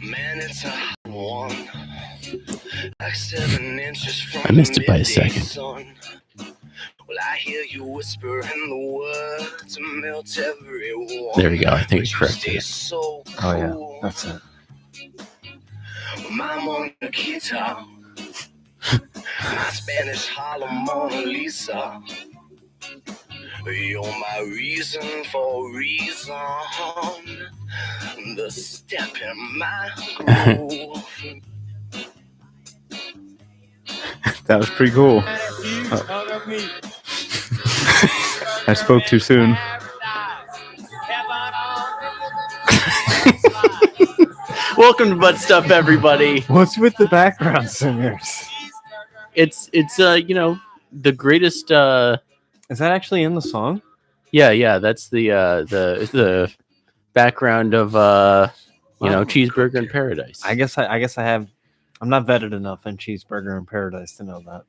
Man, it's a hot one. Like 7 inches from I missed it by a second. sun. Well, I hear you whispering the words to melt everyone. There we go. I think it's correct. So cool. Oh yeah, that's it. My Monaquita, my Spanish Harlem Mona Lisa. You're my reason for reason. The step in my groove. That was pretty cool. I spoke too soon. Welcome to ButStuff, everybody. What's with the background singers? It's the greatest. Is that actually in the song? Yeah. That's the background of Cheeseburger in Paradise. I guess I have. I'm not vetted enough in Cheeseburger in Paradise to know that.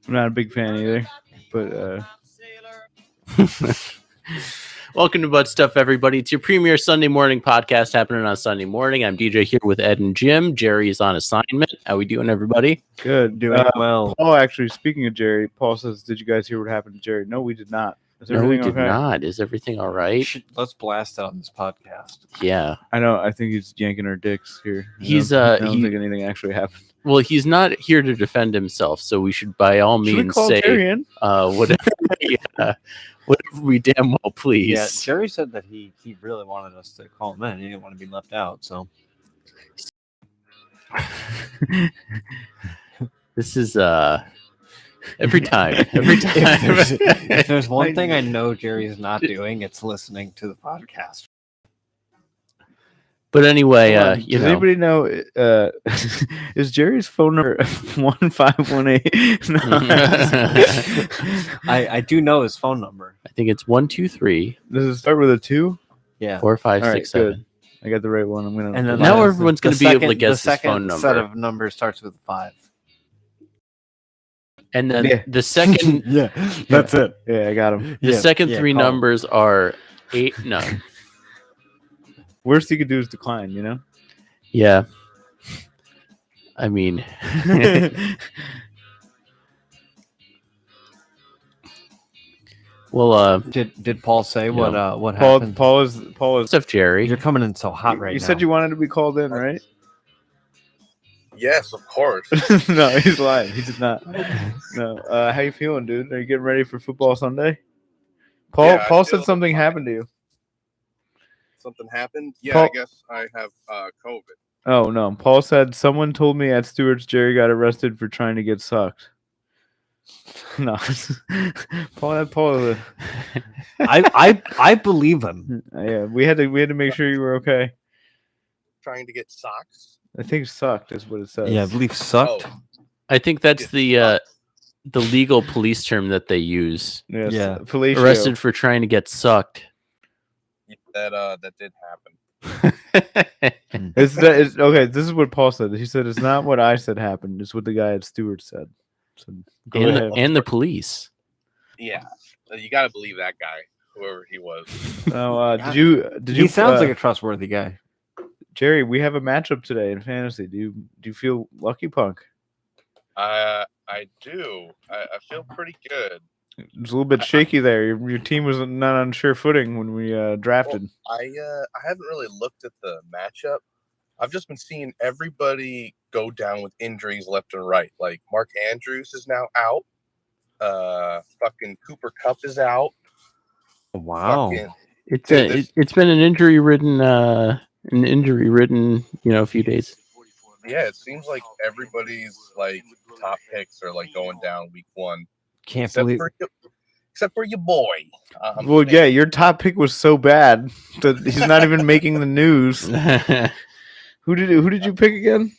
I'm not a big fan either, but Welcome to ButStuff, everybody. It's your premier Sunday morning podcast happening on Sunday morning. I'm DJ here with Ed and Jim. Jerry is on assignment. How we doing, everybody? good. Doing well. Paul, actually, speaking of Jerry, Paul says, "Did you guys hear what happened to Jerry?" No, we did not. Is No, we everything did okay? not. Is everything all right? Let's blast it on this podcast. Yeah. I know. I think he's yanking our dicks here. I He's, don't think anything actually happened. Well, he's not here to defend himself, so we should by all Should we means call say Jerry in? whatever, whatever we damn well please. Yeah, Jerry said that he really wanted us to call him in. He didn't want to be left out. So This is every time. if there's one thing I know Jerry's not doing, it's listening to the podcast. But anyway, Does anybody know? Is Jerry's phone number 1518? I do know his phone number. I think it's 1, 2, 3, Does it start with a 2? Yeah. 4, 5, All right, 6, 7. good. I got the right one. I'm gonna. And then Now the- everyone's the gonna be able to second- guess the his phone second set number. of numbers starts with 5. And then Yeah. the second Yeah, that's it. Yeah, I got him. the Yeah, second yeah, three call him. numbers are 8. No. Worst he could do is decline. You know. Yeah. I mean, well, Did Paul say what Paul. happened? Paul is. stuff, Jerry. You're coming in so hot right You now. said you wanted to be called in, right? Yes, of course. No, he's lying. He did not. No. How you feeling, dude? Are you getting ready for football Sunday? Paul. Yeah, I Paul feel said something fine. happened to you. Something happened? Yeah, Paul- I guess I have COVID. Oh no. Paul said someone told me at Stewart's Jerry got arrested for trying to get sucked. No. Paul. I believe him. Yeah, we had to make sure you were okay. Trying to get socks? I think sucked is what it says. Yeah, I believe sucked. Oh, I think that's the legal police term that they use. Yes. Yeah. Fellatio. Arrested for trying to get sucked. that did happen. It's okay. This is what Paul said. He said it's not what I said happened. It's what the guy at Stewart said. So go ahead. And the police. Yeah, you got to believe that guy, whoever he was. Now, did you? He sounds like a trustworthy guy. Jerry. We have a matchup today in fantasy. Do you feel lucky, Punk? I do. I feel pretty good. It's a little bit shaky there. Your team was not on sure footing when we drafted. I haven't really looked at the matchup. I've just been seeing everybody go down with injuries left and right. Like Mark Andrews is now out. Fucking Cooper Kupp is out. Wow. Fucking, It's been an injury ridden few days. yeah, it seems like everybody's like top picks are like going down week 1. Can't Except believe for your boy. Well, yeah, your top pick was so bad that he's not even making the news. Who did you pick again?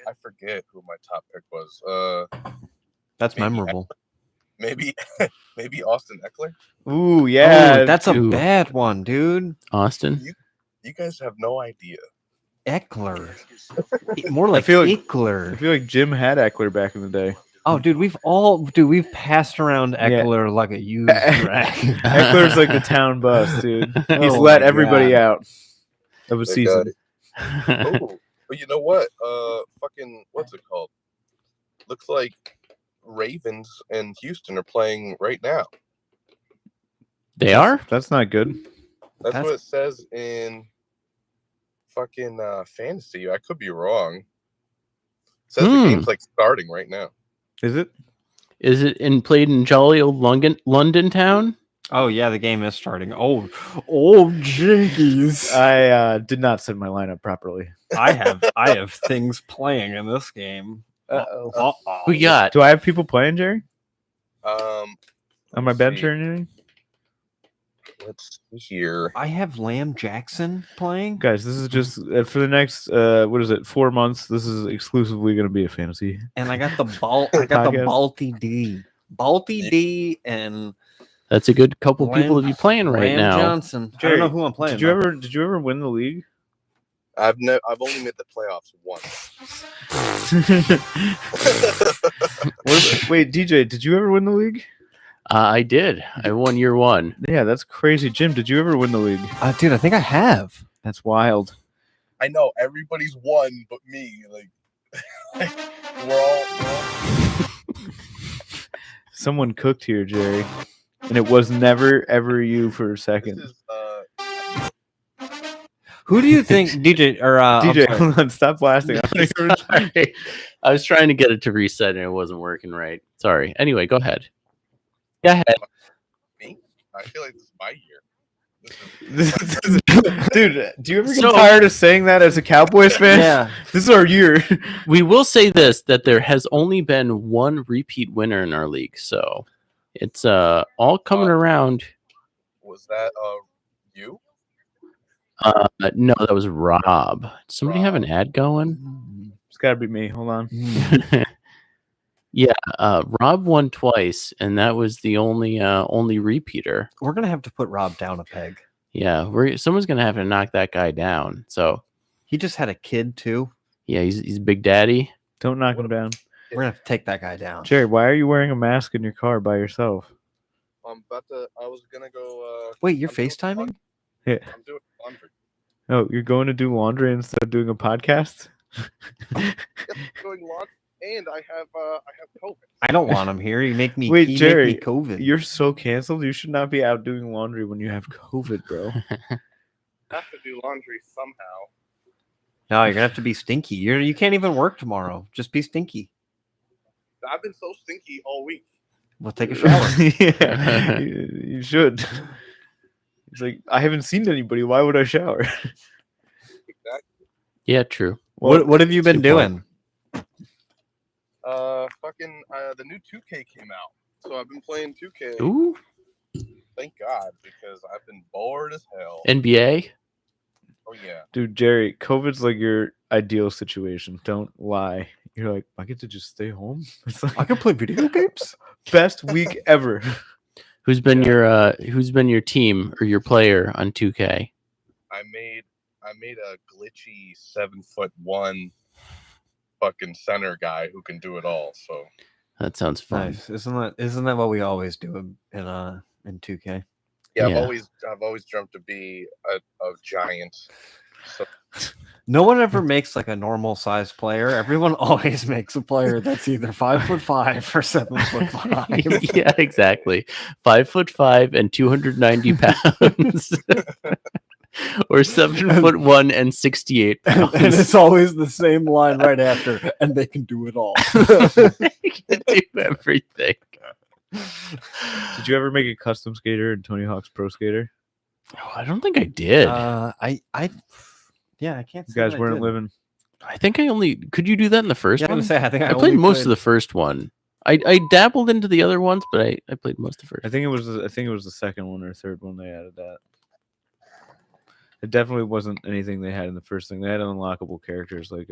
I forget who my top pick was. that's maybe memorable. Maybe Austin Eckler. Ooh, yeah, Ooh, that's a Ooh. bad one, dude. Austin. You guys have no idea. Eckler. More like feel like- Eckler. I feel like Jim had Eckler back in the day. Oh, dude, we've passed around Eckler like a used rag. Eckler's like the town bus, dude. He's Oh let my everybody God. out of a That season. Oh, But you know what? Fucking what's it called? Looks like Ravens and Houston are playing right now. They are? That's not good. That's what it says in fucking fantasy. I could be wrong. It says the game's like starting right now. Is it? Is it played in jolly old London town? Oh yeah, the game is starting. Oh jeez. I did not set my lineup properly. I have things playing in this game. Uh-oh. We got. Do I have people playing, Jerry? On On my bench or anything? Let's see here. I have Lamb Jackson playing. Guys, this is just for the next 4 months. This is exclusively going to be a fantasy. And I got the ball. I got the Balti D, and That's a good couple people to be playing right Lamb now. Johnson. Jerry, I don't know who I'm playing. Did you ever win the league? I've only made the playoffs once. Wait, DJ, did you ever win the league? I did. I won year one. Yeah, that's crazy. Jim, did you ever win the league? Dude, I think I have. That's wild. I know everybody's won, but me. Like we're all. Someone cooked here, Jerry, and it was never ever you for a second. This is, Who do you think, DJ or DJ, hold on, stop blasting. Sorry. I was trying to get it to reset and it wasn't working right. Sorry. Anyway, go ahead. Go ahead. me? I feel like this is my year. Dude, do you ever get tired of saying that as a Cowboys fan? Yeah. This is our year. We will say this, that there has only been one repeat winner in our league, so it's all coming around. Was that you? No, that was Rob. Does somebody have an ad going? It's gotta be me. Hold on. Yeah, Rob won twice, and that was the only repeater. We're gonna have to put Rob down a peg. Yeah, someone's gonna have to knock that guy down. So He just had a kid too. yeah, he's Big Daddy. Don't knock him down. We're gonna have to take that guy down. Jerry, why are you wearing a mask in your car by yourself? I was gonna go. Wait, you're I'm doing FaceTiming? Yeah. I'm doing laundry. Oh, you're going to do laundry instead of doing a podcast? Yes, I'm doing laundry, and I have COVID. I don't want him here. You make me. Wait, he Jerry, make me COVID. You're so canceled. You should not be out doing laundry when you have COVID, bro. I have to do laundry somehow. No, you're gonna have to be stinky. You can't even work tomorrow. Just be stinky. I've been so stinky all week. We'll take a shower. Yeah, you should. It's like, I haven't seen anybody. Why would I shower? Exactly. Yeah, true. What have you been doing? The new 2K came out, so I've been playing 2K. Ooh, Thank God, because I've been bored as hell. NBA. Oh yeah, Dude, Jerry, COVID's like your ideal situation. Don't lie. You're like, I get to just stay home. It's like I can play video games. best week ever. Who's been your team or your player on 2K? I made a glitchy 7'1" fucking center guy who can do it all. So That sounds fun. Nice. Isn't that what we always do in 2K? yeah, Yeah. I've always dreamt to be a giant. So No one ever makes like a normal size player. Everyone always makes a player that's either 5'5" or 7'5". Yeah, exactly. 5'5" and 290 pounds, or 7'1" and 68 pounds. And it's always the same line right after, and they can do it all. They can do everything. Did you ever make a custom skater in Tony Hawk's Pro Skater? Oh, I don't think I did. Yeah, I can't. You say guys that I weren't did. living. I think I only could you do that in the first Yeah, I'm one? gonna say I think I played most of the first one. I dabbled into the other ones, but I played most of the first. I think it was the second one or third one they added that. It definitely wasn't anything they had in the first thing. They had unlockable characters like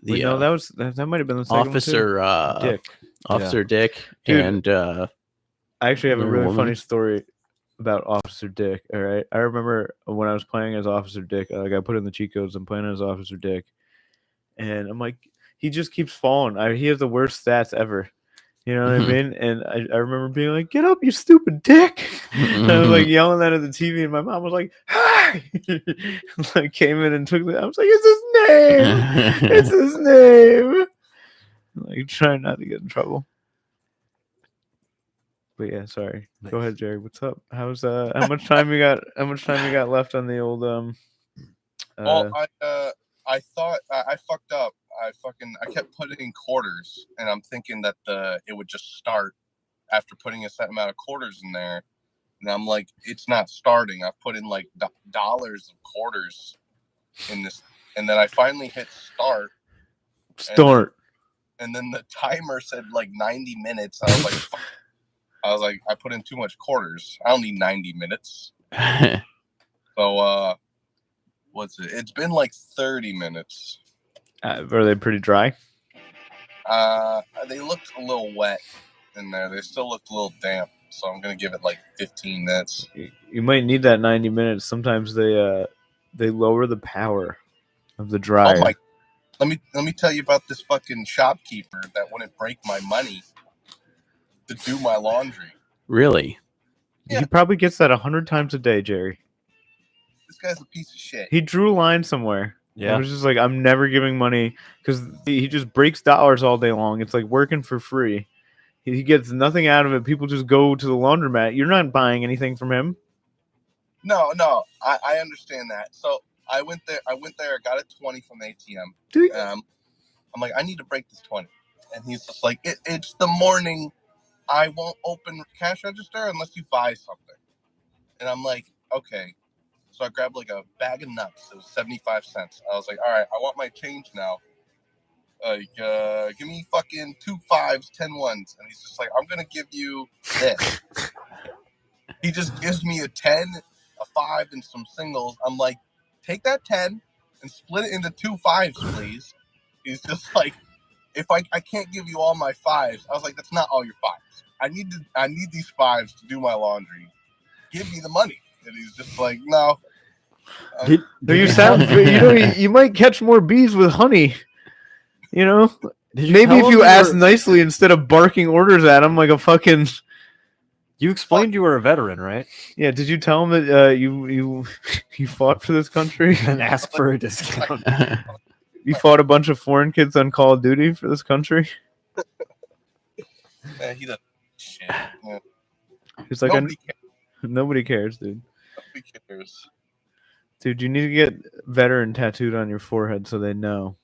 wait, no, that might have been the second Officer one too. Dick. Officer Dick, Dude, and I actually have a Wonder really Woman. funny story about Officer Dick. All right, I remember when I was playing as Officer Dick. Like I put in the cheat codes. I'm playing as Officer Dick, and I'm like, he just keeps falling. He has the worst stats ever. You know what I mean? And I remember being like, "Get up, you stupid dick!" And I was like yelling that at the TV, and my mom was like, "Ah!" Like came in and took the. I was like, it's his name. It's his name. Like trying not to get in trouble. But yeah, sorry. Go ahead, Jerry. What's up? How's how much time you got? How much time you got left on the old Well, I thought I fucked up. I kept putting in quarters, and I'm thinking that it would just start after putting a set amount of quarters in there. And I'm like, it's not starting. I've put in like dollars of quarters in this, and then I finally hit start. Start. And then the timer said like 90 minutes. I was like, fuck. I put in too much quarters. I don't need 90 minutes. So what's it? It's been like 30 minutes. Are they pretty dry? They looked a little wet in there. They still looked a little damp. So I'm gonna give it like 15 minutes. You might need that 90 minutes. Sometimes they lower the power of the dryer. Oh my! Let me tell you about this fucking shopkeeper that wouldn't break my money to do my laundry. Really? Yeah. He probably gets that 100 times a day, Jerry. This guy's a piece of shit. He drew a line somewhere. Yeah. It was just like, I'm never giving money because he just breaks dollars all day long. It's like working for free. He gets nothing out of it. People just go to the laundromat. You're not buying anything from him. No, I understand that. So I went there, got a 20 from the ATM. I'm like, I need to break this 20. And he's just like, it's the morning. I won't open cash register unless you buy something. And I'm like, okay. So I grabbed like a bag of nuts. It was 75 cents. I was like, all right, I want my change now. Like, give me fucking 2 5s, 10 1s. And he's just like, I'm going to give you this. He just gives me a 10, a 5, and some singles. I'm like, take that 10 and split it into 2 5s, please. He's just like, if I can't give you all my 5s. I was like, that's not all your 5s. I need these 5s to do my laundry. Give me the money. And he's just like, no. You might catch more bees with honey. You know, maybe if you ask nicely instead of barking orders at him like a fucking. You explained you were a veteran, right? Yeah. Did you tell him that you fought for this country and ask for a discount? You fought a bunch of foreign kids on Call of Duty for this country. Yeah, he doesn't shit. Yeah. He's like, nobody cares, dude. Nobody cares. Dude, you need to get veteran tattooed on your forehead so they know.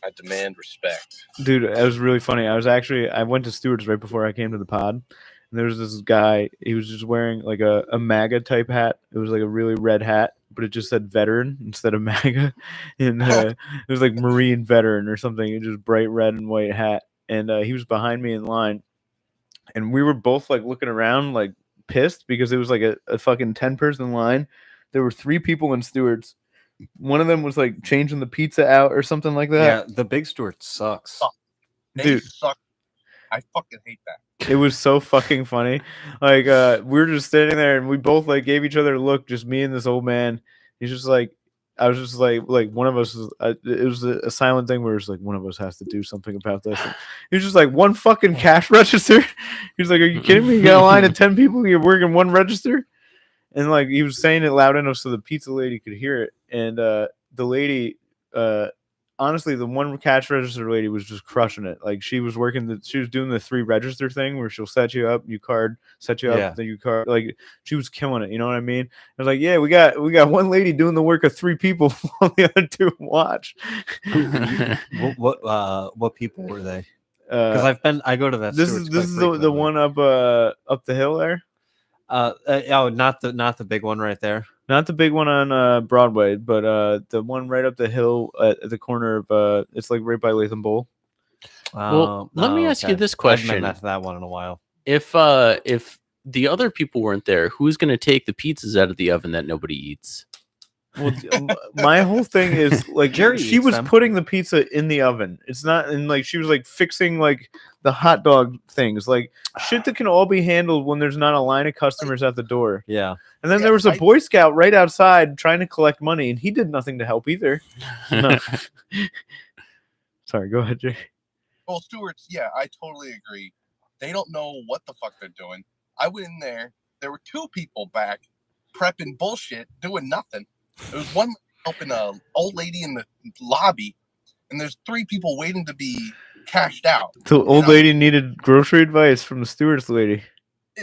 I demand respect. Dude, it was really funny. I went to Stewart's right before I came to the pod. And there was this guy, he was just wearing like a MAGA type hat. It was like a really red hat, but it just said veteran instead of MAGA. And it was like Marine veteran or something. It just bright red and white hat. And he was behind me in line. And we were both like looking around like pissed because it was like a fucking 10-person line. There were 3 people in Stewart's. One of them was like changing the pizza out or something like that. Yeah, the Big Stewart sucks. Dude, suck. I fucking hate that. It was so fucking funny. Like we were just standing there and we both like gave each other a look, just me and this old man. He's just like, I was just like one of us was, it was a silent thing where it's like one of us has to do something about this. And he was just like, one fucking cash register. He was like, are you kidding me? You got a line of 10 people, you're working one register? And like he was saying it loud enough so the pizza lady could hear it. And the lady, honestly, the one cash register lady was just crushing it. Like she was she was doing the 3 register thing where she'll set you up, you card, set you up, then you card. Like she was killing it. You know what I mean? I was like, yeah, we got one lady doing the work of 3 people while the other 2 watch. What people were they? Because I go to that. This is the one up the hill there. Not the big one right there. Not the big one on Broadway, but the one right up the hill at the corner of it's like right by Latham Bowl. Well, let me ask you this question. I haven't met that one in a while. If the other people weren't there, who's going to take the pizzas out of the oven that nobody eats? Well, my whole thing is like she was putting the pizza in the oven. It's not, and like she was like fixing like the hot dog things, like shit that can all be handled when there's not a line of customers at the door. Yeah. And then there was a Boy Scout right outside trying to collect money, and he did nothing to help either. No. Sorry, go ahead, Jay. Well, Stewart's, yeah, I totally agree. They don't know what the fuck they're doing. I went in there. There were 2 people back prepping bullshit, doing nothing. There was one helping a old lady in the lobby, and there's 3 people waiting to be cashed out. The old lady needed grocery advice from the stewardess lady.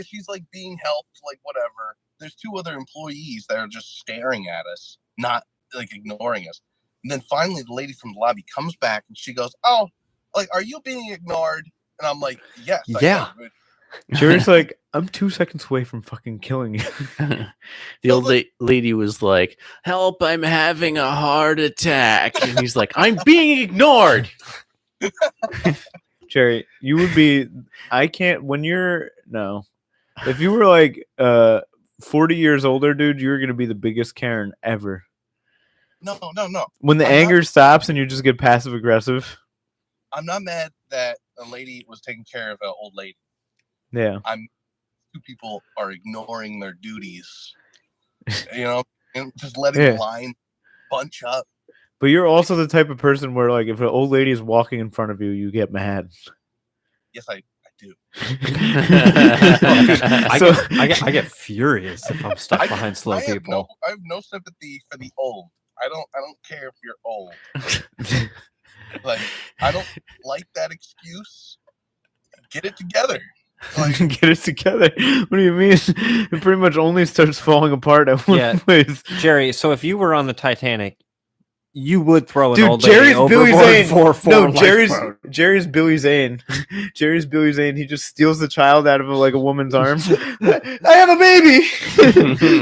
She's like being helped, like whatever. There's 2 other employees that are just staring at us, not like ignoring us. And then finally, the lady from the lobby comes back and she goes, "Oh, like, are you being ignored?" And I'm like, "Yes." Yeah. Jerry's like, "I'm 2 seconds away from fucking killing you." The old lady was like, "Help, I'm having a heart attack." And he's like, "I'm being ignored." Jerry, you would be. I can't. When you're no, if you were like 40 years older, dude, you're gonna be the biggest Karen ever. No. When the anger stops and you just get passive aggressive. I'm not mad that a lady was taking care of an old lady. Yeah. 2 people are ignoring their duties, and just letting the line bunch up. But you're also the type of person where, like, if an old lady is walking in front of you, you get mad. Yes, I do. I get furious if I'm stuck behind slow people. I have no sympathy for the old. I don't care if you're old. Like, I don't like that excuse. Get it together. Like, Get it together. What do you mean? It pretty much only starts falling apart at one place. Jerry, so if you were on the Titanic, you would throw an old Jerry's lady Billy overboard Zane. for Jerry's Billy Zane. Jerry's Billy Zane. He just steals the child out of a woman's arms. I have a baby.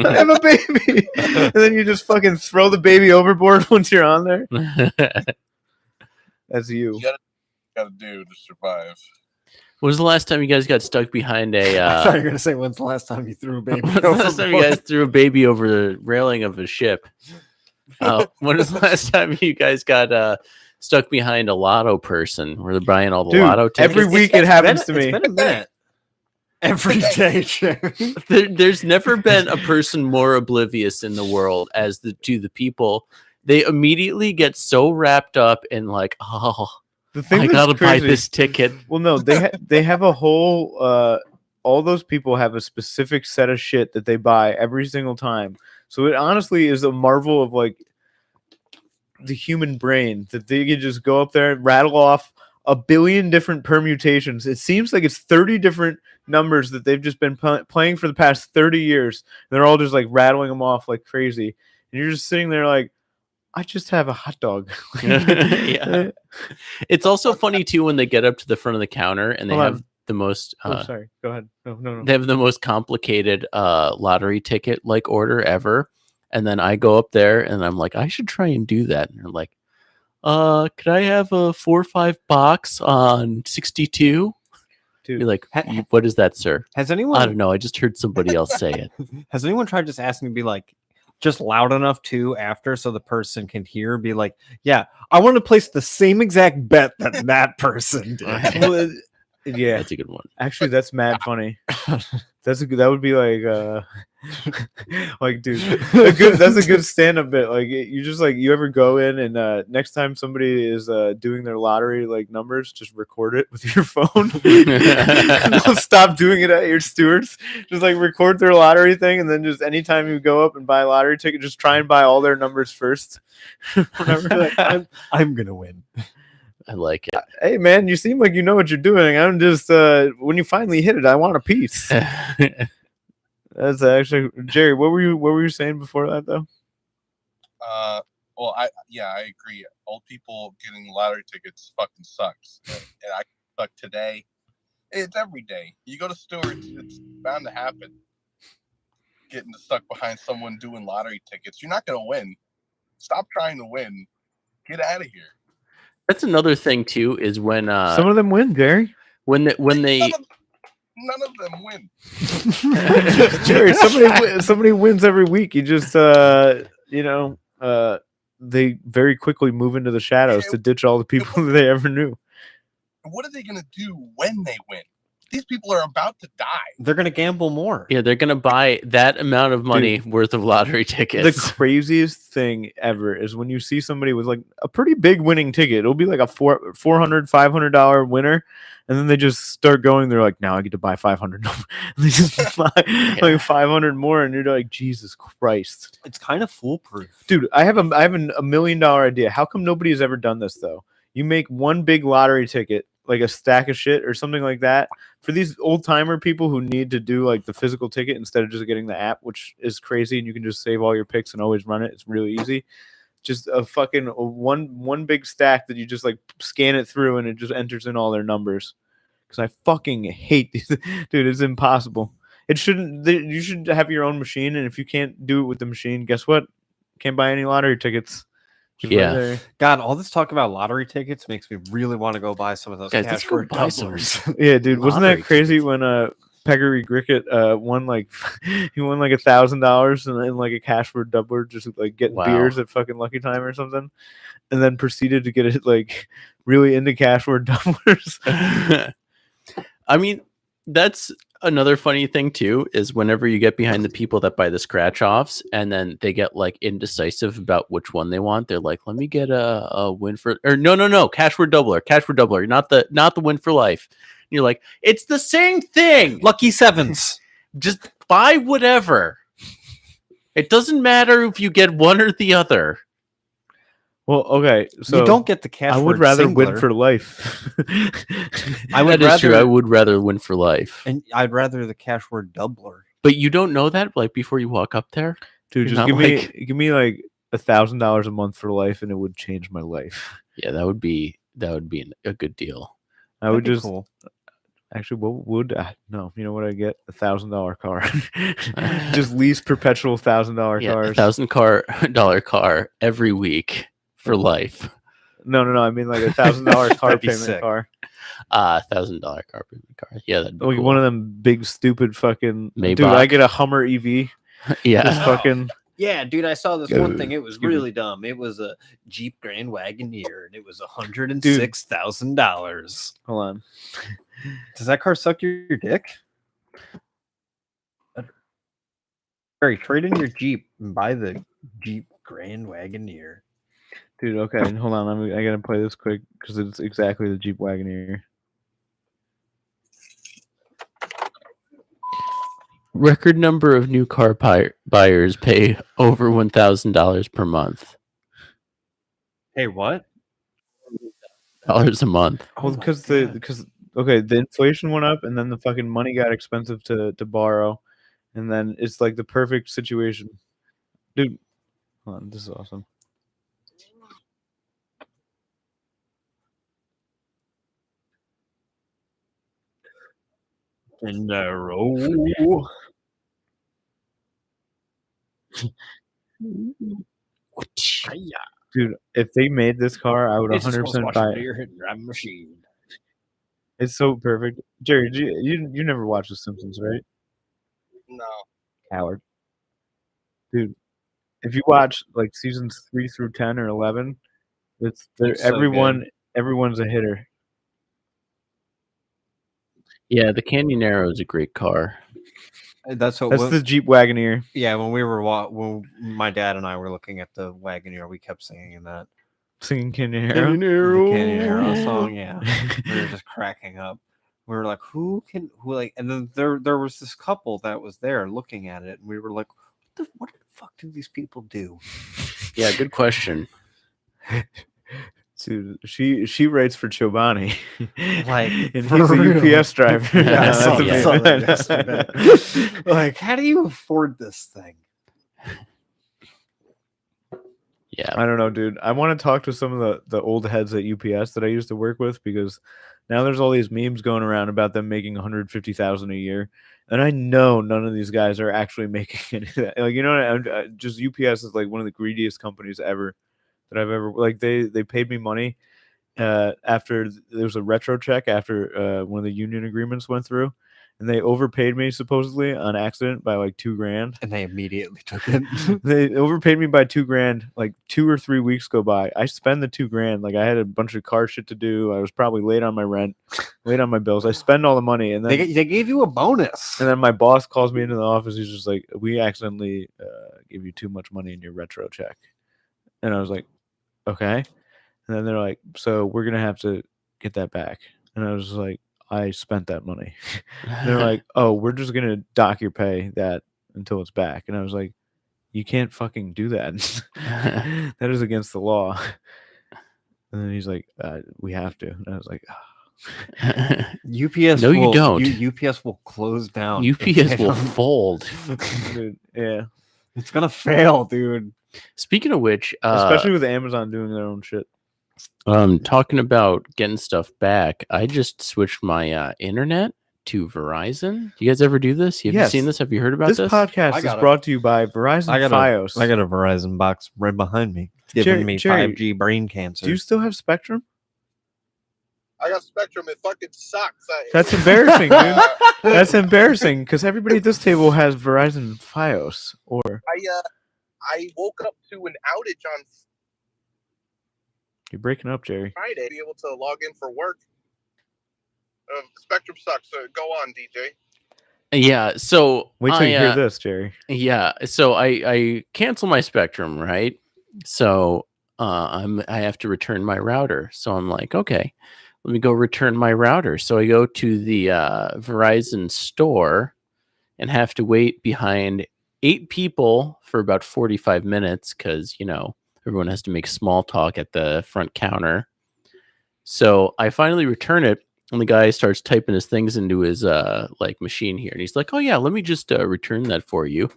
I have a baby. And then you just fucking throw the baby overboard once you're on there. That's you. You gotta do to survive. When was the last time you guys got stuck behind a? I thought you were gonna say, "When's the last time you threw a baby?" When's the last time you guys threw a baby over the railing of a ship? When was the last time you guys got stuck behind a lotto person where they're buying all the lotto tickets? Every week it happens to me. It's been a minute. Every day, Jerry. There's never been a person more oblivious in the world as to the people. They immediately get so wrapped up in like, oh, the thing I gotta buy this ticket. Well, no, they have a whole. All those people have a specific set of shit that they buy every single time. So it honestly is a marvel of like the human brain that they can just go up there and rattle off a billion different permutations. It seems like it's 30 different numbers that they've just been playing for the past 30 years. And they're all just like rattling them off like crazy. And you're just sitting there like, I just have a hot dog. Yeah. It's also funny too when they get up to the front of the counter and they have the most sorry, go ahead. No. They have the most complicated lottery ticket like order ever. And then I go up there and I'm like, I should try and do that. And they're like, could I have a 4-5 box on 62? Dude, you're like, what is that, sir? Has anyone? I don't know. I just heard somebody else say it. Has anyone tried just asking to be like, just loud enough too after so the person can hear? Be like, yeah, I want to place the same exact bet that person did. Well, yeah, that's a good one. Actually, that's mad funny. That would be like like, dude, that's a good stand-up bit. Like, you just like, you ever go in and next time somebody is doing their lottery like numbers, just record it with your phone. Don't stop doing it at your stewards. Just like record their lottery thing, and then just anytime you go up and buy a lottery ticket, just try and buy all their numbers first. Like, I'm gonna win. I like it. Hey man, you seem like you know what you're doing. I'm just when you finally hit it, I want a piece. That's actually, Jerry. What were you saying before that though? Well, I agree. Old people getting lottery tickets fucking sucks, and I suck today. It's every day. You go to Stewart's, it's bound to happen. Getting stuck behind someone doing lottery tickets, you're not gonna win. Stop trying to win. Get out of here. That's another thing too. Is when some of them win, Jerry. When they none of them win. Jerry, somebody wins every week. You just they very quickly move into the shadows to ditch all the people that they ever knew. What are they gonna do when they win? These people are about to die. They're gonna gamble more. Yeah, they're gonna buy that amount of money worth of lottery The tickets. craziest thing ever is when you see somebody with like a pretty big winning ticket. It'll be like a $400, $500 winner, and then they just start going. They're like, now I get to buy 500. And they just buy like 500 more, and you're like, Jesus Christ, It's kind of foolproof, dude. I have a $1 million idea. How come nobody has ever done this though? You make one big lottery ticket, like a stack of shit or something like that, for these old timer people who need to do like the physical ticket instead of just getting the app, which is crazy, and you can just save all your picks and always run it. It's really easy. Just a fucking one big stack that you just like scan it through and it just enters in all their numbers. Because I fucking hate these, dude. It's impossible. It shouldn't. You should have your own machine, and if you can't do it with the machine, guess what? Can't buy any lottery tickets. Just right Yeah. there. God, all this talk about lottery tickets makes me really want to go buy some of those Guys, cash let's go for buy some. doublers. Yeah, dude, wasn't that Lottery crazy tickets. when Peggery Grickett won like he won like $1,000 in like a cash for doubler, just like getting Wow. beers at fucking Lucky Time or something, and then proceeded to get it like really into cash word doublers. I mean, that's another funny thing too, is whenever you get behind the people that buy the scratch offs and then they get like indecisive about which one they want, they're like, let me get a win for, or no, cash word doubler, not the win for life. And you're like, it's the same thing. Lucky sevens. Just buy whatever. It doesn't matter if you get one or the other. Well, okay, so you don't get the cash. I would word rather singular, win for life. I would That is true. rather- I would rather win for life. and I'd rather the cash word doubler. But you don't know that like before you walk up there. Dude, You're just not give me like $1,000 a month for life, and it would change my life. Yeah, that would be a good deal. I would That'd be just cool. actually, what would no? You know what I get? $1,000 car. Just lease perpetual $1,000 Yeah, cars. $1,000 car every week for life. No. I mean like $1,000 car That'd be payment sick. car. $1,000 car payment car. Yeah, that'd be Like cool. one of them big stupid fucking. Dude, Maybach. I get a Hummer EV. Yeah. Just fucking. Yeah, dude, I saw this one thing. It was Excuse me. really dumb. It was a Jeep Grand Wagoneer, and it was $106,000. Hold on. Does that car suck your dick? Barry, trade in your Jeep and buy the Jeep Grand Wagoneer. Dude, okay, hold on. I gotta play this quick because it's exactly the Jeep Wagoneer. Record number of new car buyers pay over $1,000 per month. Hey, what? Dollars a month. Well, because the inflation went up, and then the fucking money got expensive to borrow, and then it's like the perfect situation, dude. Hold on, this is awesome. In the row. Dude, if they made this car, I would 100% buy it. Machine. It's so perfect. Jerry, you never watched The Simpsons, right? No. Howard. Dude, if you watch like seasons 3 through 10 or 11, it's so everyone's a hitter. Yeah, the Canyon Arrow is a great car. That's what. That's the Jeep Wagoneer. Yeah, when when my dad and I were looking at the Wagoneer, we kept singing that Singing Canyon Arrow. the Canyon Arrow song. Yeah, we were just cracking up. We were like, who? And then there was this couple that was there looking at it, and we were like, what the fuck do these people do? Yeah, good question. Dude, she writes for Chobani, Like, and for he's a real. UPS driver. Yeah, I No, saw that's that. amazing. yesterday. Like, how do you afford this thing? Yeah. I don't know, dude. I want to talk to some of the old heads at UPS that I used to work with, because now there's all these memes going around about them making $150,000 a year, and I know none of these guys are actually making any of that. Like, you know, just UPS is like one of the greediest companies ever that I've ever, like, they paid me money after there was a retro check after one of the union agreements went through, and they overpaid me supposedly on accident by like $2,000. And they immediately took it. They overpaid me by $2,000. Like 2 or 3 weeks go by. I spend the $2,000. Like I had a bunch of car shit to do. I was probably late on my rent, late on my bills. I spend all the money, and then they gave you a bonus. and then my boss calls me into the office. He's just like, "We accidentally gave you too much money in your retro check," and I was like, "Okay." And then they're like, "So we're gonna have to get that back," and I was like, "I spent that money." And they're like, "Oh, we're just gonna dock your pay that until it's back," and I was like, "You can't fucking do that. That is against the law." And then he's like, "We have to," and I was like, UPS. No, you don't. UPS will close down. if UPS they will don't- fold. Dude, "Yeah." It's gonna fail, dude. Speaking of which, Especially with Amazon doing their own shit. talking about getting stuff back, I just switched my internet to Verizon. You guys ever do this? Have you Yes. seen this? Have you heard about This this? podcast I is got it. brought to you by Verizon Fios. I got a Verizon box right behind me. It's giving Jerry- me Jerry, 5G brain cancer. Do you still have Spectrum? I got Spectrum. It fucking sucks. That's embarrassing, dude. That's embarrassing because everybody at this table has Verizon Fios. Or I woke up to an outage on you're breaking up, Jerry. Friday to be able to log in for work. Spectrum sucks. So go on, DJ. Yeah. So Wait till you hear this, Jerry. Yeah, so I cancel my Spectrum, right? So I have to return my router. So I'm like, okay, let me go return my router. So I go to the Verizon store and have to wait behind 8 people for about 45 minutes because, everyone has to make small talk at the front counter. So I finally return it. And the guy starts typing his things into his machine here, and he's like, "Oh yeah, let me just return that for you."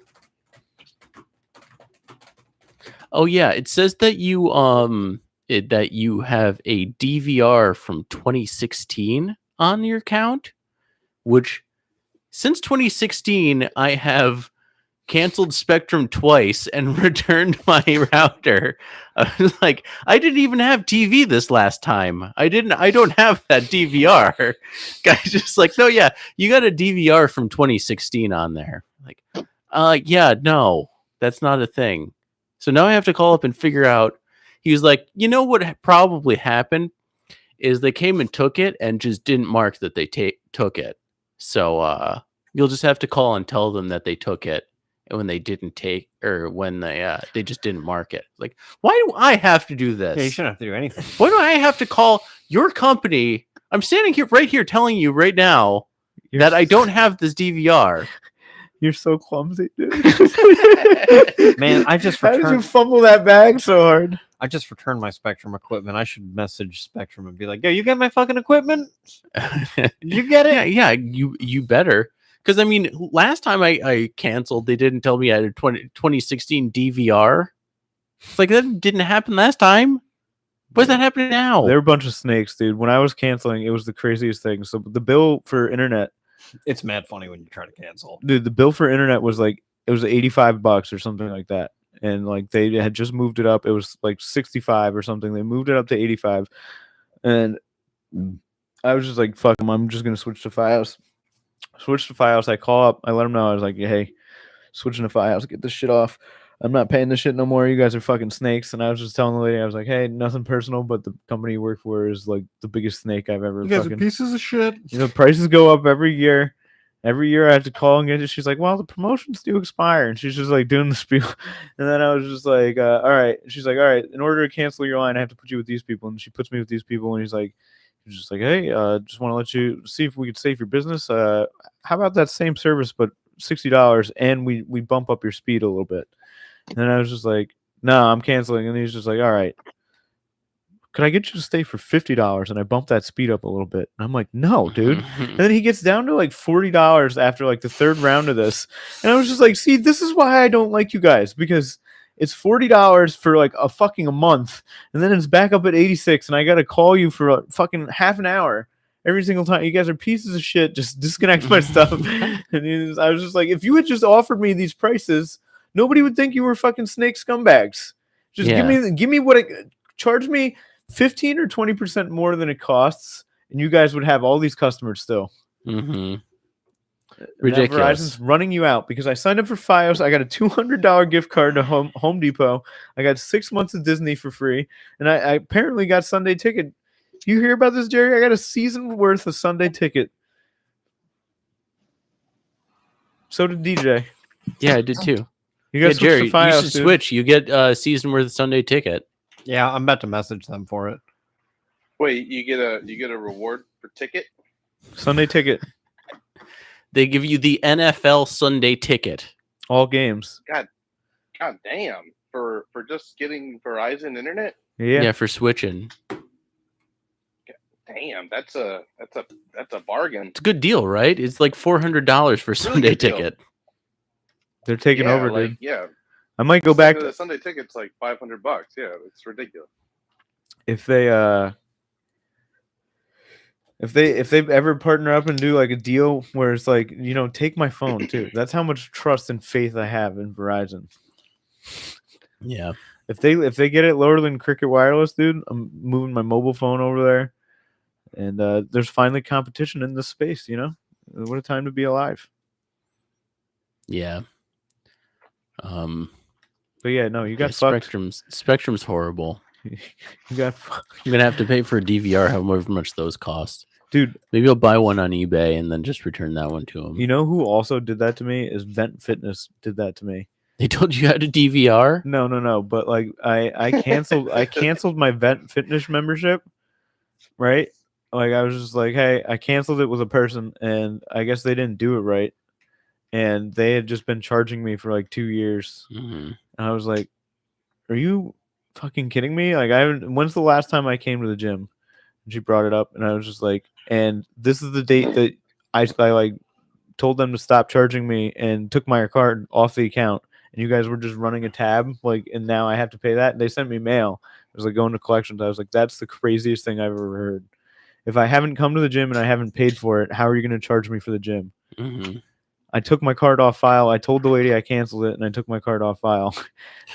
Oh yeah, it says that you that you have a DVR from 2016 on your account, which since 2016 I have canceled Spectrum twice and returned my router. I was like, I didn't even have TV this last time. I don't have that DVR. Guy's just like, no, yeah, you got a DVR from 2016 on there. Like, yeah, no, that's not a thing. So now I have to call up and figure out. He was like, what probably happened is they came and took it and just didn't mark that they took it. So you'll just have to call and tell them that they took it. When they didn't take, or when they just didn't mark it. Like, why do I have to do this? Yeah, you shouldn't have to do anything. Why do I have to call your company? I'm standing right here telling you right now that I don't have this DVR. You're so clumsy, dude. Man, I just How did you returned. fumble that bag so hard? I just returned my Spectrum equipment. I should message Spectrum and be like, "Yo, you got my fucking equipment? You get it? Yeah, you better. Because, I mean, last time I canceled, they didn't tell me I had a 2016 DVR. It's like, that didn't happen last time. Why's that happening now? They're a bunch of snakes, dude. When I was canceling, it was the craziest thing. So the bill for internet, It's mad funny when you try to cancel. dude, the bill for internet was like, it was $85 or something like that. And like they had just moved it up. It was like 65 or something. They moved it up to 85. And I was just like, fuck them. I'm just going to switch to Fios. Switch to Fios. I call up. I let them know. I was like, hey, switching to Fios. Get this shit off. I'm not paying this shit no more. You guys are fucking snakes. And I was just telling the lady, I was like, hey, nothing personal, but the company you work for is like the biggest snake I've ever You guys fucking... are pieces of shit. Prices go up every year. Every year I have to call and get it. She's like, well, the promotions do expire. And she's just like doing the spiel. And then I was just like, all right. She's like, all right, in order to cancel your line, I have to put you with these people. And she puts me with these people. And he's just like, hey, just want to let you see if we could save your business. How about that same service, but $60, and we bump up your speed a little bit. And then I was just like, no, I'm canceling. And he's just like, all right, could I get you to stay for $50? And I bumped that speed up a little bit. And I'm like, no, dude. And then he gets down to like $40 after like the third round of this. And I was just like, see, this is why I don't like you guys, because it's $40 for like a fucking month. And then it's back up at 86. And I got to call you for a fucking half an hour every single time. You guys are pieces of shit. Just disconnect my stuff. And I was just like, if you had just offered me these prices, nobody would think you were fucking snake scumbags. Just give me what charge me 15 or 20% more than it costs, and you guys would have all these customers still. Mm-hmm. Ridiculous. Verizon's running you out because I signed up for Fios. I got a $200 gift card to Home Depot. I got 6 months of Disney for free, and I apparently got Sunday ticket. You hear about this, Jerry? I got a season worth of Sunday ticket. So did DJ. Yeah, I did too. You got Jerry, to Fios, you should dude. switch. You get a season worth of Sunday ticket. Yeah, I'm about to message them for it. Wait, you get a reward for ticket? Sunday ticket. They give you the NFL Sunday ticket. All games. God damn! For just getting Verizon internet? Yeah. For switching. Damn, that's a bargain. It's a good deal, right? It's like $400 for Sunday good deal. ticket. They're taking over, like, dude. Yeah, I might go back. The Sunday ticket's like $500. Yeah, it's ridiculous. If they ever partner up and do like a deal where it's like, take my phone too. That's how much trust and faith I have in Verizon. Yeah. If they get it lower than Cricket Wireless, dude, I'm moving my mobile phone over there. And there's finally competition in this space, What a time to be alive. Yeah. But yeah, no, you got fucked. Spectrum's horrible. You got fucked. I'm gonna have to pay for a DVR, however much those cost. Dude, maybe I'll buy one on eBay and then just return that one to them. You know who also did that to me is Vent Fitness did that to me. They told you how to DVR? No. But like I canceled my Vent Fitness membership, right? Like I was just like, hey, I canceled it with a person, and I guess they didn't do it right, and they had just been charging me for like 2 years, and I was like, are you fucking kidding me? Like when's the last time I came to the gym? And she brought it up, and I was just like, and this is the date that I like told them to stop charging me and took my card off the account, and you guys were just running a tab, like, and now I have to pay that. And they sent me mail. It was like going to collections. I was like, that's the craziest thing I've ever heard. If I haven't come to the gym and I haven't paid for it, how are you going to charge me for the gym? I took my card off file. I told the lady I canceled it, and I took my card off file,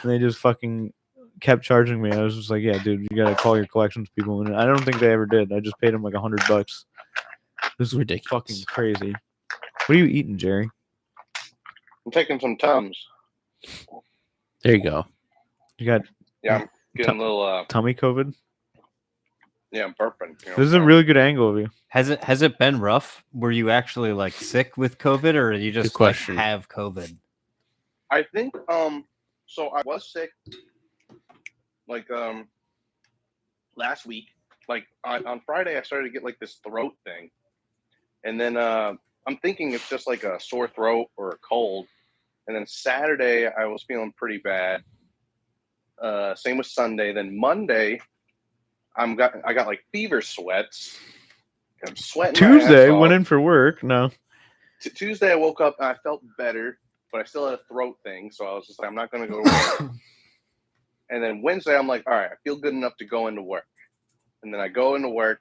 and they just fucking kept charging me. I was just like, yeah, dude, you got to call your collections people. And I don't think they ever did. I just paid them like $100. This is ridiculous. Fucking crazy. What are you eating, Jerry? I'm taking some Tums. There you go. You got I'm getting a little tummy COVID. Yeah, I'm burping. This is a really good angle of you. Has it been rough? Were you actually like sick with COVID, or you just like, have COVID? I think so I was sick like last week. Like on Friday I started to get like this throat thing. And then I'm thinking it's just like a sore throat or a cold. And then Saturday I was feeling pretty bad. Same with Sunday. Then Monday I got like fever sweats. I'm sweating. Tuesday went in for work. No. Tuesday I woke up and I felt better, but I still had a throat thing. So I was just like, I'm not going to go to work. And then Wednesday I'm like, all right, I feel good enough to go into work. And then I go into work,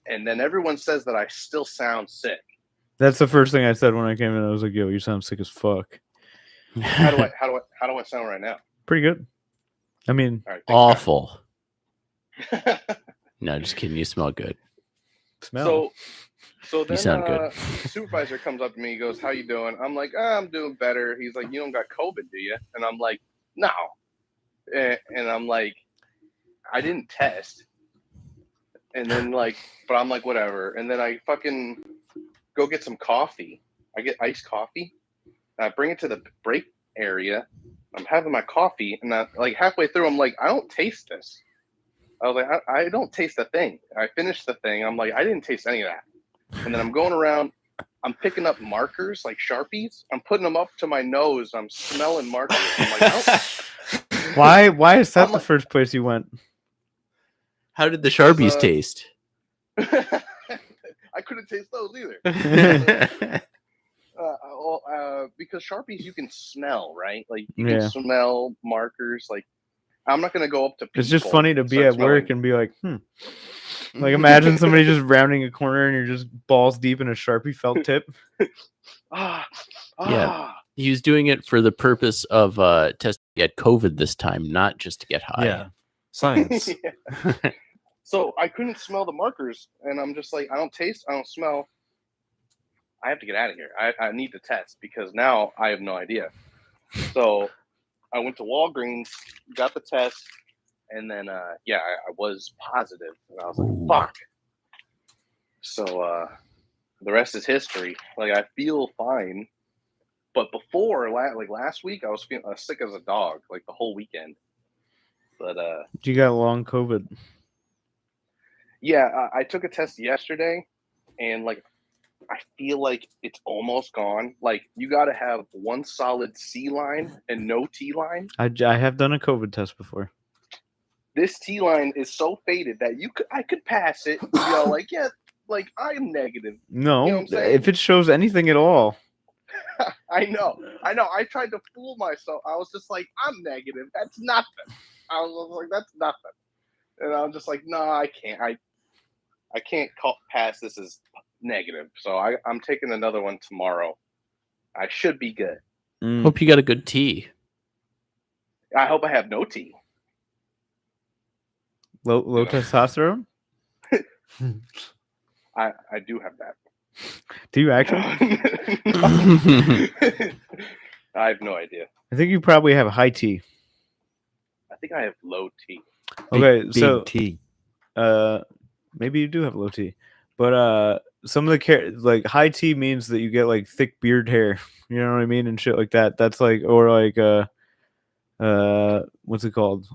and then everyone says that I still sound sick. That's the first thing I said when I came in. I was like, yo, you sound sick as fuck. How do I sound right now? Pretty good. I mean, right, awful. No, just kidding. You smell good. So then you sound good. The supervisor comes up to me. He goes, "How you doing?" I'm like, "I'm doing better." He's like, "You don't got COVID, do you?" And I'm like, "No." And I'm like, "I didn't test." And then but I'm like, whatever. And then I fucking go get some coffee. I get iced coffee. And I bring it to the break area. I'm having my coffee, and halfway through, I'm like, I don't taste this. I was like, I don't taste a thing. I finished the thing. I'm like, I didn't taste any of that. And then I'm going around. I'm picking up markers like Sharpies. I'm putting them up to my nose. I'm smelling markers. I'm like, oh. Why is that the first place you went? How did the Sharpies taste? I couldn't taste those either. Because Sharpies you can smell, right? Like you can smell markers. Like I'm not gonna go up to people. It's just funny to be at work and be like, Like imagine somebody just rounding a corner and you're just balls deep in a Sharpie felt tip. Yeah. He was doing it for the purpose of testing to get COVID this time, not just to get high. Yeah. Science. Yeah. So I couldn't smell the markers, and I'm just like, I don't taste, I don't smell. I have to get out of here. I need to test because now I have no idea. So I went to Walgreens, got the test, and then I was positive, and I was like, "Fuck." So the rest is history. Like I feel fine, but before last week, I was feeling sick as a dog like the whole weekend. But You got long COVID. yeah, I took a test yesterday, and like I feel like it's almost gone. Like you got to have one solid C line and no T line. I have done a COVID test before. This T line is so faded that I could pass it. Like yeah, like I'm negative. No, You know what I'm saying? if it shows anything at all. I know. I tried to fool myself. I was just like, I'm negative. That's nothing. I was like, that's nothing. And I'm just like, no, I can't. I can't pass this as negative. So I'm taking another one tomorrow. I should be good. Hope you got a good tea. I hope I have no T. Low testosterone? I do have that. Do you actually? I have no idea. I think you probably have high T. I think I have low T. Okay, so T. maybe you do have low T, but some of the like high T means that you get like thick beard hair. You know what I mean, and shit like that. That's like what's it called?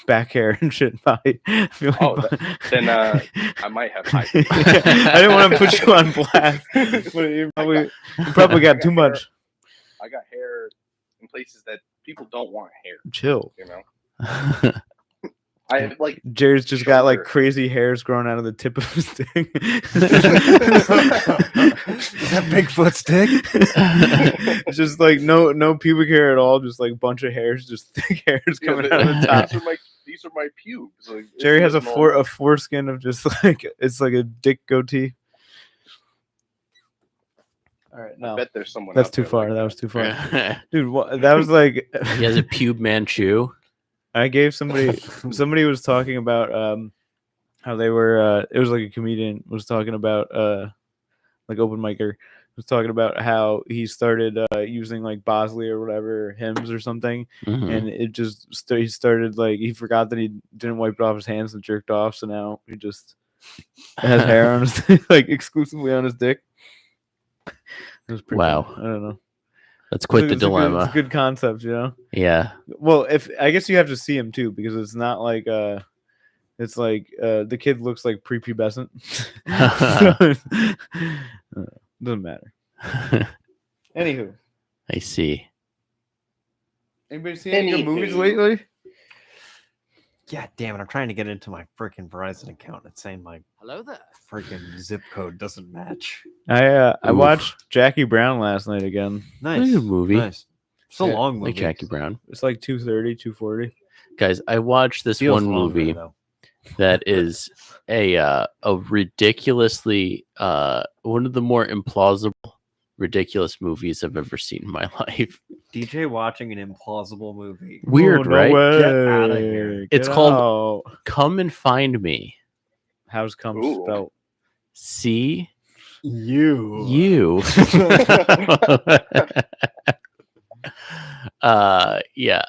Back hair and shit. I feel like then I might have high T. I didn't want to put you on blast, but you probably got too much. I got hair in places that people don't want hair. Chill. You know. I have like Jerry's just got like crazy hairs growing out of the tip of his dick. Is that Bigfoot's dick? Just like no pubic hair at all, just like a bunch of hairs, just thick hairs coming out of the top. These are my pubes. Like, Jerry has a foreskin of just like it's like a dick goatee. All right, no, I bet there's someone. That's out too there far. like That was too far, dude. That was like He has a pube Manchu. I gave somebody was talking about how they were it was like a comedian was talking about like open micer was talking about how he started using like Bosley or whatever hymns or something, and it just he started like he forgot that he didn't wipe it off his hands and jerked off, so now he just has hair on his like exclusively on his dick. It was pretty Wow. funny. I don't know. That's quite the dilemma. It's a good concept, you know. Yeah. Well, if I guess you have to see him too, because it's not like it's like the kid looks like prepubescent. Doesn't matter. Anywho, I see. Anybody seen any good movies lately? God damn it! I'm trying to get into my freaking Verizon account. It's saying my freaking zip code doesn't match. I watched Jackie Brown last night again. Nice Good movie. Nice. It's a long movie. Like Jackie Brown. It's like 230, 240. Guys, I watched this Feels one longer, movie though. that is a ridiculously one of the more implausible, ridiculous movies I've ever seen in my life. DJ watching an implausible movie. Weird, right? Way. Get outta here. It's called Come and Find Me. How's come spelled? C You. Yeah.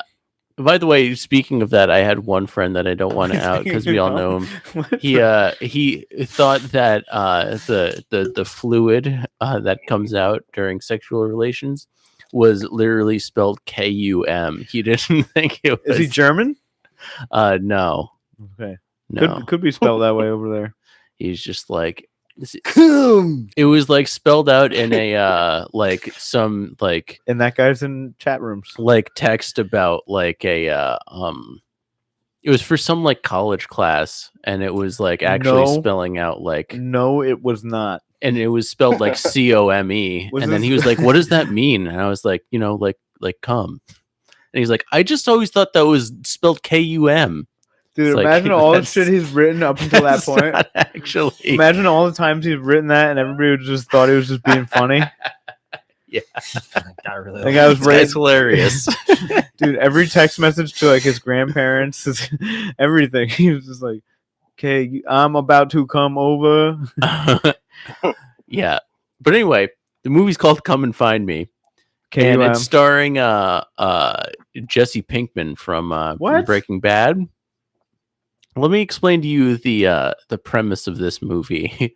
By the way, speaking of that, I had one friend that I don't want to out because we all know him. He thought that the fluid that comes out during sexual relations was literally spelled K-U-M. He didn't think it was. Is he German? No. Okay. No. Could be spelled that way over there. He's just like it was like spelled out in a like some like And that guy's in chat rooms. like text about like a it was for some like college class, and it was like actually spelling out like No, it was not. and it was spelled like C-O-M-E. And then he was like, what does that mean? And I was like, you know, like come. And he's like, I just always thought that was spelled K-U-M. Dude, It's like, imagine all the shit he's written up until that point. Not actually. Imagine all the times he's written that and everybody just thought he was just being funny. Yeah. That really Like I was It's hilarious. Dude, every text message to like his grandparents, everything. He was just like, okay, I'm about to come over. Yeah. But anyway, the movie's called Come and Find Me. And it's starring Jesse Pinkman from Breaking Bad. Let me explain to you the premise of this movie.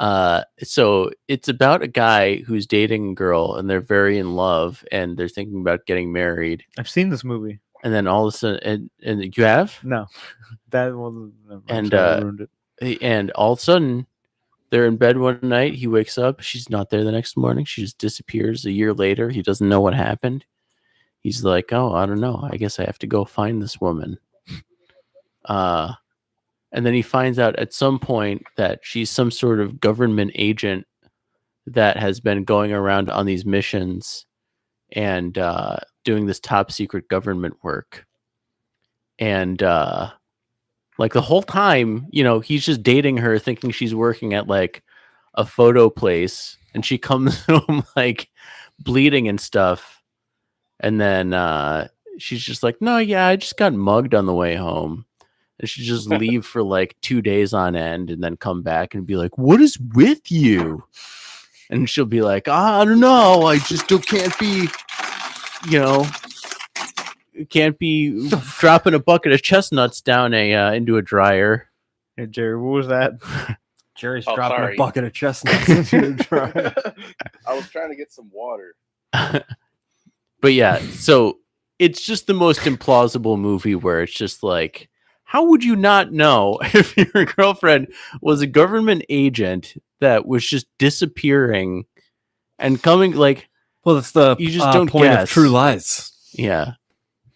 So it's about a guy who's dating a girl, and they're very in love, and they're thinking about getting married. I've seen this movie. And then all of a sudden, and you have? No, that wasn't. And ruined it. And all of a sudden, they're in bed one night. He wakes up. She's not there the next morning. She just disappears. A year later, he doesn't know what happened. He's like, oh, I don't know. I guess I have to go find this woman. And then he finds out at some point that she's some sort of government agent that has been going around on these missions and doing this top secret government work. And like the whole time, you know, he's just dating her, thinking she's working at like a photo place, and she comes home like bleeding and stuff. And then she's just like, no, yeah, I just got mugged on the way home. And she just leave for like 2 days on end and then come back and be like, what is with you? And she'll be like, I don't know. I just can't be, you know, can't be dropping a bucket of chestnuts down into a dryer. Hey, Jerry, what was that? Jerry's dropping a bucket of chestnuts into a dryer. I was trying to get some water. But yeah, so it's just the most implausible movie where it's just like, how would you not know if your girlfriend was a government agent that was just disappearing and coming like? Well, that's the you just don't point guess. of True Lies. Yeah,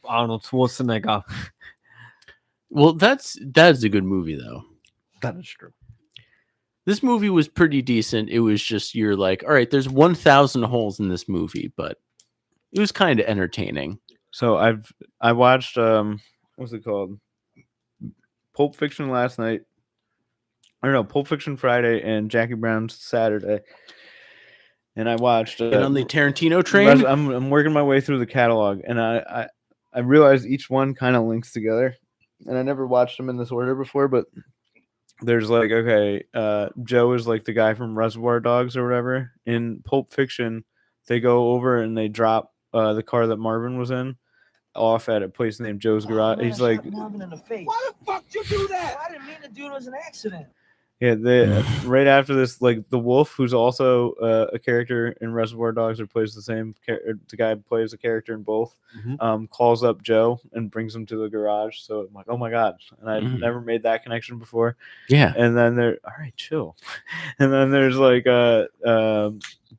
Arnold Schwarzenegger. Well, that's a good movie though. That is true. This movie was pretty decent. It was just you're like, all right, there's 1,000 holes in this movie, but it was kind of entertaining. So I watched what's it called? Pulp Fiction last night. I don't know, Pulp Fiction Friday and Jackie Brown Saturday. And I watched on the Tarantino train. I'm working my way through the catalog, and I realized each one kind of links together. And I never watched them in this order before, but there's like, okay, Joe is like the guy from Reservoir Dogs or whatever. In Pulp Fiction, they go over and they drop the car that Marvin was in off at a place named Joe's Garage. Man, he's like, Marvin in the face. Why the fuck you do that? I didn't mean to do it. It was an accident. yeah, they right after this, like the wolf, who's also a character in Reservoir Dogs, or plays the same the guy who plays a character in both, calls up Joe and brings him to the garage. So I'm like, oh my god, and I never made that connection before. Yeah, and then all right, chill. And then there's like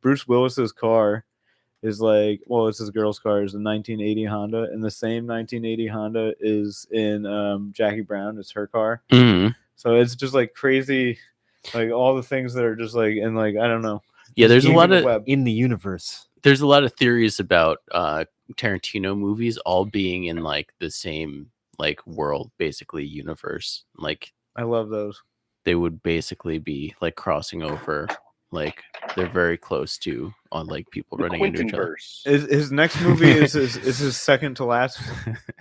Bruce Willis's car is like, well, it's his girl's car, is a 1980 Honda, and the same 1980 Honda is in Jackie Brown. It's her car. So it's just like crazy, like all the things that are just like, and like, I don't know. Yeah, there's a lot of in the universe. There's a lot of theories about Tarantino movies all being in like the same like world, basically universe. Like I love those. They would basically be like crossing over. Like they're very close to on like people The running into each other. His next movie is his second to last,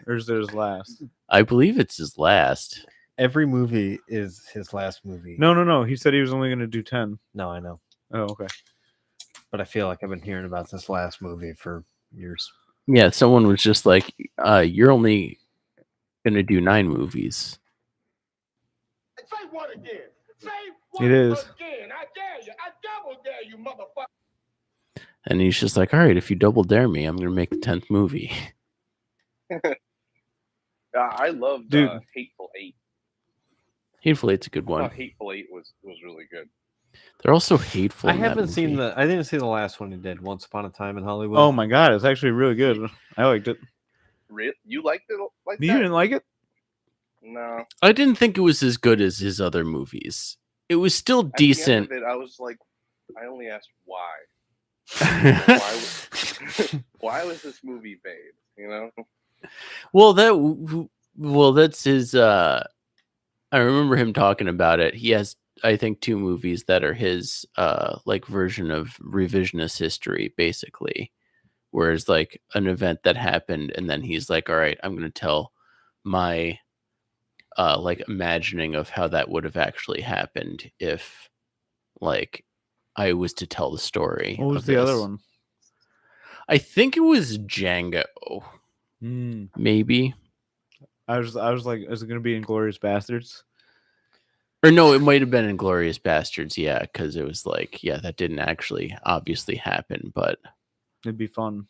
or is it his last? I believe it's his last. Every movie is his last movie. No. He said he was only going to do 10. No, I know. Oh, okay. But I feel like I've been hearing about this last movie for years. Yeah, someone was just like, "You're only going to do 9 movies." Say what again? Say what again? I dare you. I double dare you, motherfucker. And he's just like, all right, if you double dare me, I'm going to make the 10th movie. I loved Hateful Eight. Hateful Eight's a good one. I thought Hateful Eight was really good. They're also hateful. I haven't seen I didn't see the last one he did, Once Upon a Time in Hollywood. Oh my god, it's actually really good. I liked it. Really? You liked it like that? You didn't like it? No. I didn't think it was as good as his other movies. It was still decent. At the end of it, I was like, I only asked why. Why was this movie made? You know? Well, that's his. I remember him talking about it. He has, I think, 2 movies that are his like version of revisionist history, basically, where it's like an event that happened, and then he's like, all right, I'm going to tell my like imagining of how that would have actually happened if like I was to tell the story. What was of the other this. one? I think it was Django. Maybe. I was like, is it gonna be Inglourious Bastards? Or no, it might have been Inglorious Bastards, yeah, because it was like, yeah, that didn't actually obviously happen, but It'd be fun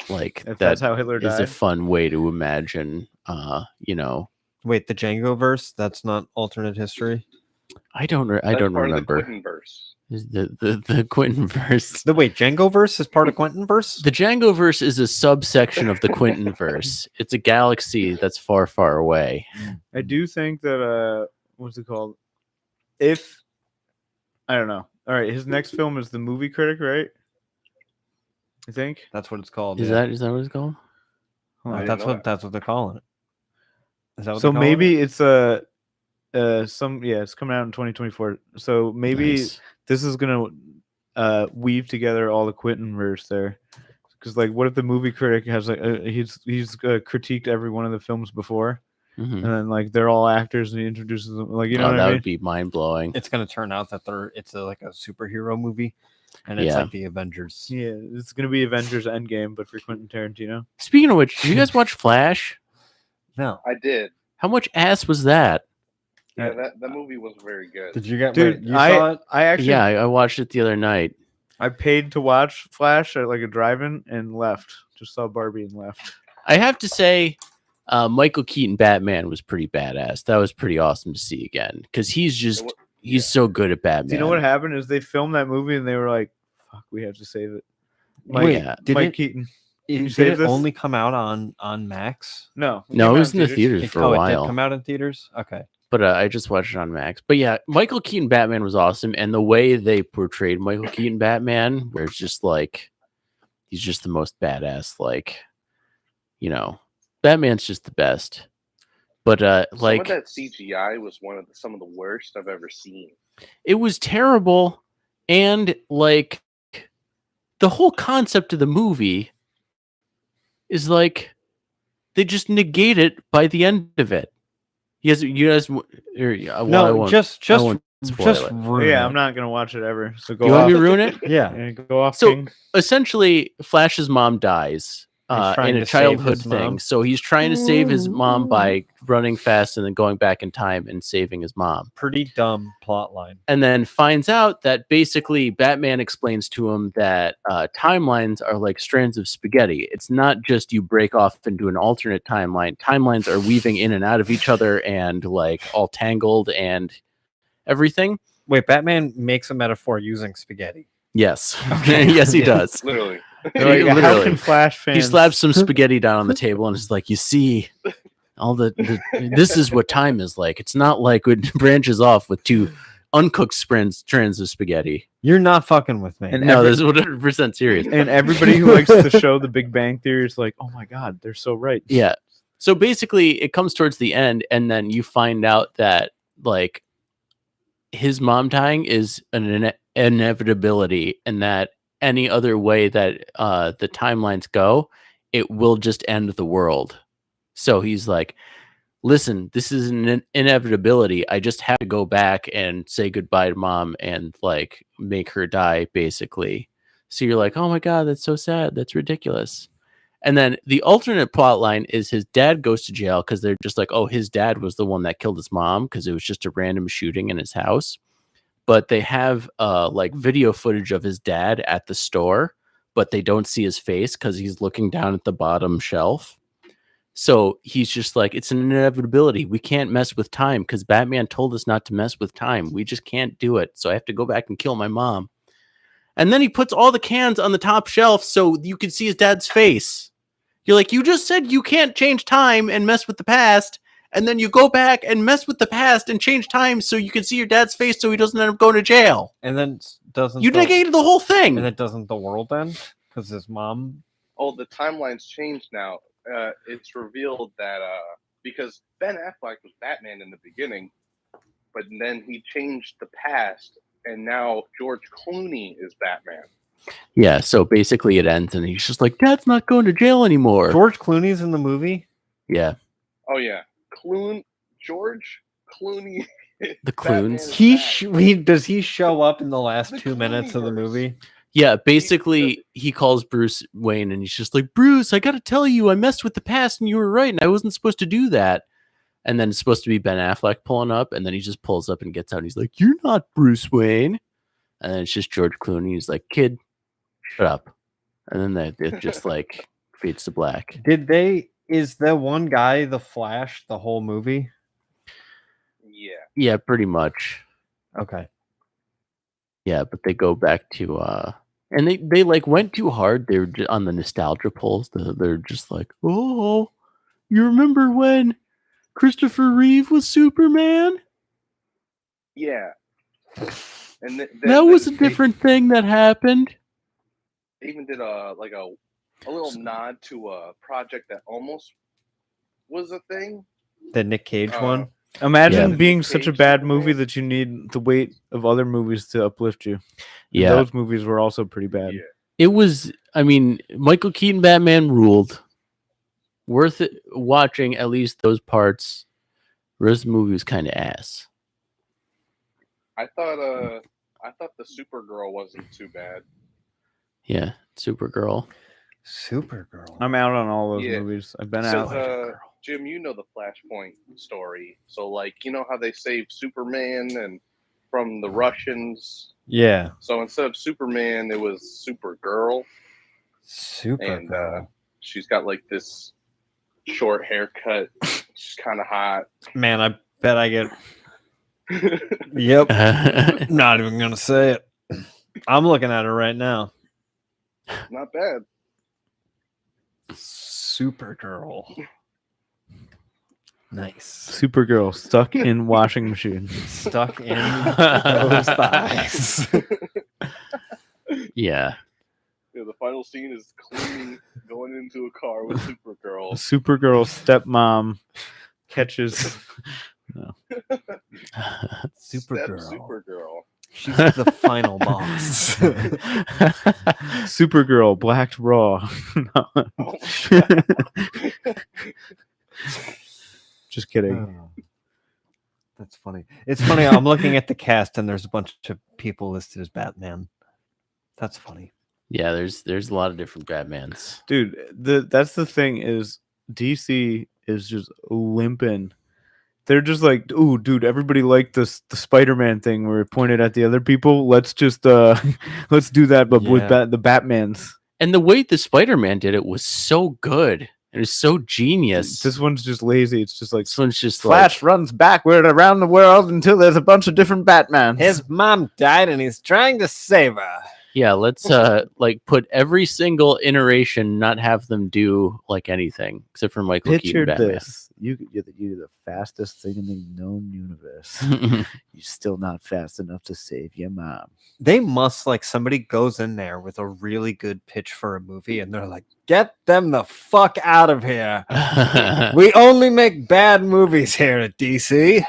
like if that that's how Hitler is a died. fun way to imagine Wait, the Django verse? That's not alternate history. I don't That's remember part of the Quentin verse. the Quentin verse. Wait, Django verse is part of Quentin verse? The Django verse is a subsection of the Quentin verse. It's a galaxy that's far, far away. I do think that what's it called? If I don't know. All right, his next film is The Movie Critic, right? I think. That's what it's called. Is yeah. that what it's called? Hold on. That's what they're calling it. Is that what So they're calling maybe it? it's it's coming out in 2024. So maybe Nice. this is gonna weave together all the Quentin verse there. Because like, what if the Movie Critic has like he's critiqued every one of the films before, Mhm. and then like they're all actors and he introduces them, like, you know Oh, what that I mean? would be mind blowing. It's gonna turn out that it's like a superhero movie, and it's Yeah. like the Avengers. Yeah, it's gonna be Avengers Endgame, but for Quentin Tarantino. Speaking of which, did you guys watch Flash? No, I did. How much ass was that? Yeah, that movie was very good. did you get? Dude, wait, you saw it? I actually Yeah, I watched it the other night. I paid to watch Flash at like a drive-in and left. Just saw Barbie and left. I have to say, Michael Keaton Batman was pretty badass. That was pretty awesome to see again because he's so good at Batman. Do you know what happened? Is they filmed that movie and they were like, "Fuck, we have to save it." Wait, did Mike it, Keaton. it, you did save it this? only come out on Max? No, No, came it out was in the theaters It, for a it did while. come out in theaters. Okay. But I just watched it on Max. But yeah, Michael Keaton Batman was awesome, and the way they portrayed Michael Keaton Batman, where it's just like he's just the most badass. Like, Batman's just the best. But Some like of that CGI was some of the worst I've ever seen. it was terrible, and like the whole concept of the movie is like they just negate it by the end of it. You guys, No, just ruin it. Yeah, it. I'm not gonna watch it ever. So go You want off. me to ruin it? Yeah. Yeah, go off. So- King. Essentially, Flash's mom dies He's trying in a to save childhood his thing. mom. So he's trying to save his mom by running fast and then going back in time and saving his mom. Pretty dumb plot line. And then finds out that basically Batman explains to him that timelines are like strands of spaghetti. It's not just you break off into an alternate timeline. Timelines are weaving in and out of each other and like all tangled and everything. Wait, Batman makes a metaphor using spaghetti. Yes. Yes, he does. Literally. They're like, how Literally. can Flash fans? He slaps some spaghetti down on the table and is like, you see, all this is what time is like. It's not like it branches off with two uncooked strands of spaghetti. You're not fucking with me. And No, this is 100% serious. And everybody who likes the show The Big Bang Theory is like, oh my god, they're so right. Yeah. So basically, it comes towards the end, and then you find out that like his mom dying is an inevitability, and that any other way that the timelines go, it will just end the world. So he's like, listen, this is an inevitability. I just have to go back and say goodbye to mom and like make her die, basically. So you're like, oh my god, that's so sad. That's ridiculous. And then the alternate plot line is his dad goes to jail because they're just like, oh, his dad was the one that killed his mom because it was just a random shooting in his house. But they have like video footage of his dad at the store, but they don't see his face because he's looking down at the bottom shelf. So he's just like, it's an inevitability. We can't mess with time because Batman told us not to mess with time. We just can't do it. So I have to go back and kill my mom. And then he puts all the cans on the top shelf so you can see his dad's face. You're like, you just said you can't change time and mess with the past. And then you go back and mess with the past and change time so you can see your dad's face so he doesn't end up going to jail. And then doesn't You negated the whole thing. And then doesn't the world end because his mom? Oh, the timeline's changed now. It's revealed that because Ben Affleck was Batman in the beginning, but then he changed the past, and now George Clooney is Batman. Yeah, so basically it ends and he's just like, Dad's not going to jail anymore. George Clooney's in the movie. Yeah. Oh yeah, George Clooney The Batman Clunes. is He back. does he show up in the last The 2 minutes of the Clooneyverse. movie? Yeah, basically, he calls Bruce Wayne and he's just like, Bruce, I got to tell you, I messed with the past and you were right and I wasn't supposed to do that. And then it's supposed to be Ben Affleck pulling up, and then he just pulls up and gets out and he's like, you're not Bruce Wayne. And then it's just George Clooney. He's like, kid, shut up. And then it just like fades to black. Is the one guy the Flash the whole movie? Yeah. Yeah, pretty much. Okay. Yeah, but they go back to and they like went too hard. They were on the nostalgia pulls. They're just like, oh, you remember when Christopher Reeve was Superman? Yeah. And That was a different thing that happened. They even did a little nod to a project that almost was a thing. The Nick Cage one? Imagine Yeah. being Nick such a Cage bad Superman. movie that you need the weight of other movies to uplift you. And Yeah, those movies were also pretty bad. Yeah. it was. I mean, Michael Keaton Batman ruled. Worth it watching at least those parts. The rest of the movie was kind of ass. I thought the Supergirl wasn't too bad. Yeah, Supergirl. Supergirl. I'm out on all those Yeah. movies. I've been So, out. Jim, you know the Flashpoint story. So, like, you know how they saved Superman and from the Russians. Yeah. So instead of Superman, it was Supergirl, and Supergirl. she's got like this short haircut. She's kind of hot. Man, I bet I get. Yep. Not even gonna say it. I'm looking at her right now. Not bad. Supergirl. Nice. Supergirl stuck in washing machine. Stuck in those thighs. Yeah. Yeah, the final scene is cleaning, going into a car with Supergirl. Supergirl stepmom catches. Supergirl. Supergirl. She's the final boss. Supergirl blacked raw. Oh my God. Just kidding. That's funny. It's funny. I'm looking at the cast and there's a bunch of people listed as Batman. That's funny. Yeah, there's a lot of different Batmans. Dude, that's the thing is DC is just limping. They're just like, ooh, dude, everybody liked the Spider-Man thing where it pointed at the other people. Let's just let's do that, but with the Batmans. And the way the Spider-Man did it was so good. It was so genius. This one's just lazy. It's just like This one's just Flash runs backward around the world until there's a bunch of different Batmans. His mom died and he's trying to save her. yeah, let's like put every single iteration, not have them do like anything except for Michael Picture Keaton Batman. this. You're the fastest thing in the known universe. You're still not fast enough to save your mom. They must like somebody goes in there with a really good pitch for a movie and they're like, get them the fuck out of here. We only make bad movies here at DC.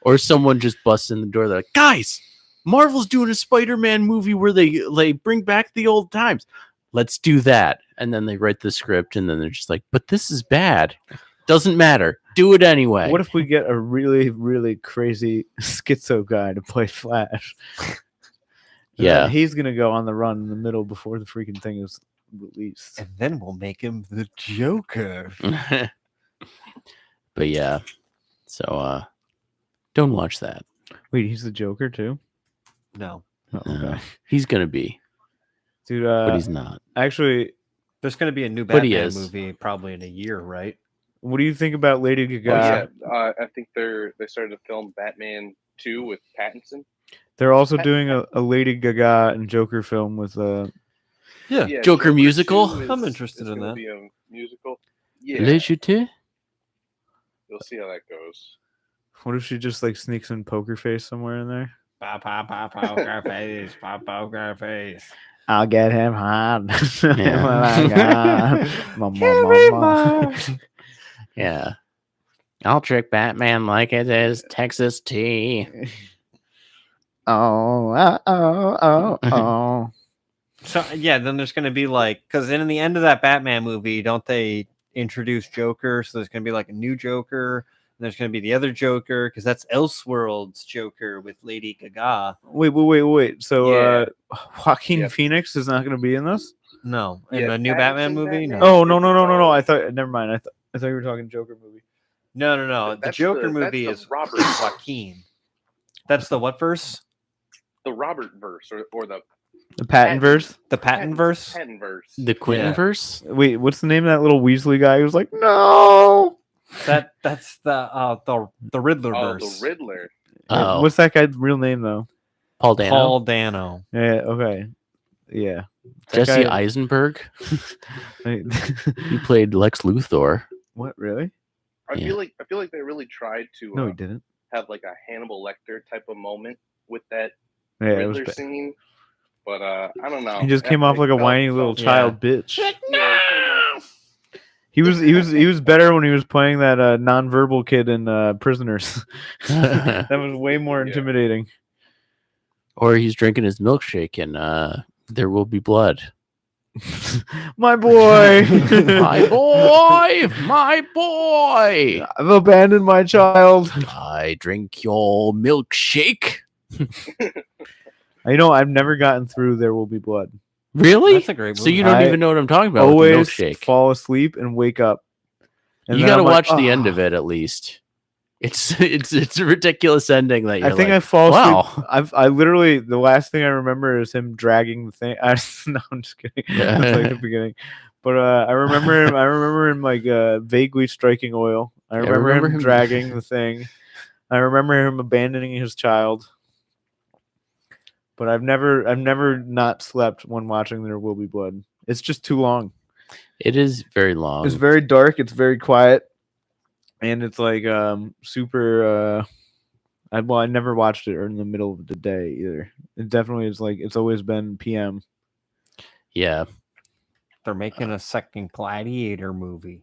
Or someone just busts in the door. They're like, guys, Marvel's doing a Spider-Man movie where they bring back the old times. Let's do that. And then they write the script and then they're just like, but this is bad. Doesn't matter. Do it anyway. What if we get a really, really crazy schizo guy to play Flash? Yeah. He's going to go on the run in the middle before the freaking thing is released. And then we'll make him the Joker. But yeah. So don't watch that. Wait, he's the Joker too? No. Oh, No. okay. He's gonna be, Dude, but he's not. actually, There's going to be a new But he Batman is. movie probably in a year, right? what do you think about Lady Gaga? I think they started to film Batman 2 with Pattinson. They're also doing a Lady Gaga and Joker film with Yeah, Joker musical? 2 I'm interested in gonna that. Be a musical. Yeah, Legit? we'll see how that goes. what if she just like sneaks in Poker Face somewhere in there? Poker face, poker face. I'll get him hot. Yeah. I'll trick Batman like it is Texas tea. Oh. So yeah, then there's going to be like, because in the end of that Batman movie, don't they introduce Joker? So there's going to be like a new Joker, there's going to be the other Joker because that's Elseworlds Joker with Lady Gaga. Wait. So Yeah. Joaquin Yep. Phoenix is not going to be in this? No, in Yeah, the new Batman movie. Batman. No, Oh no! I thought never mind. I thought you were talking Joker movie. no. The That's Joker the- movie that's is the Robert Joaquin. That's the what verse? the Robert verse or the The Patton verse. The Patton verse. Patton verse. The Quentinverse? Wait, what's the name of that little Weasley guy who's like, no? That's the Riddler Oh, verse. the Riddler. Oh, What's that guy's real name though? Paul Dano? Paul Dano. Yeah. Okay. Yeah. That Jesse guy- Eisenberg? He played Lex Luthor. What really? I Yeah. feel like they really tried to No, he didn't. have like a Hannibal Lecter type of moment with that Yeah, it was. Riddler scene, but I don't know. He just came off like a whiny little child bitch. He was better when he was playing that nonverbal kid in Prisoners. That was way more Yeah. intimidating. Or he's drinking his milkshake and There Will Be Blood. My boy. My boy! My boy! I've abandoned my child. I drink your milkshake. You know, I've never gotten through There Will Be Blood. Really? That's a great So movie. you don't I even know what I'm talking about with Always the milkshake. fall asleep and wake up. And You then got to I'm like, watch the end "Ah." of it at least. It's a ridiculous ending that you're I think like, I fall asleep. wow. I literally, the last thing I remember is him dragging the thing. No, I'm just kidding. That's like the beginning. But I remember him like vaguely striking oil. I Yeah, remember him dragging the thing. I remember him abandoning his child. But I've never not slept when watching There Will Be Blood. It's just too long. It is very long. It's very dark. It's very quiet, and it's like super. I never watched it in the middle of the day either. It definitely is like it's always been PM. Yeah. They're making a second Gladiator movie.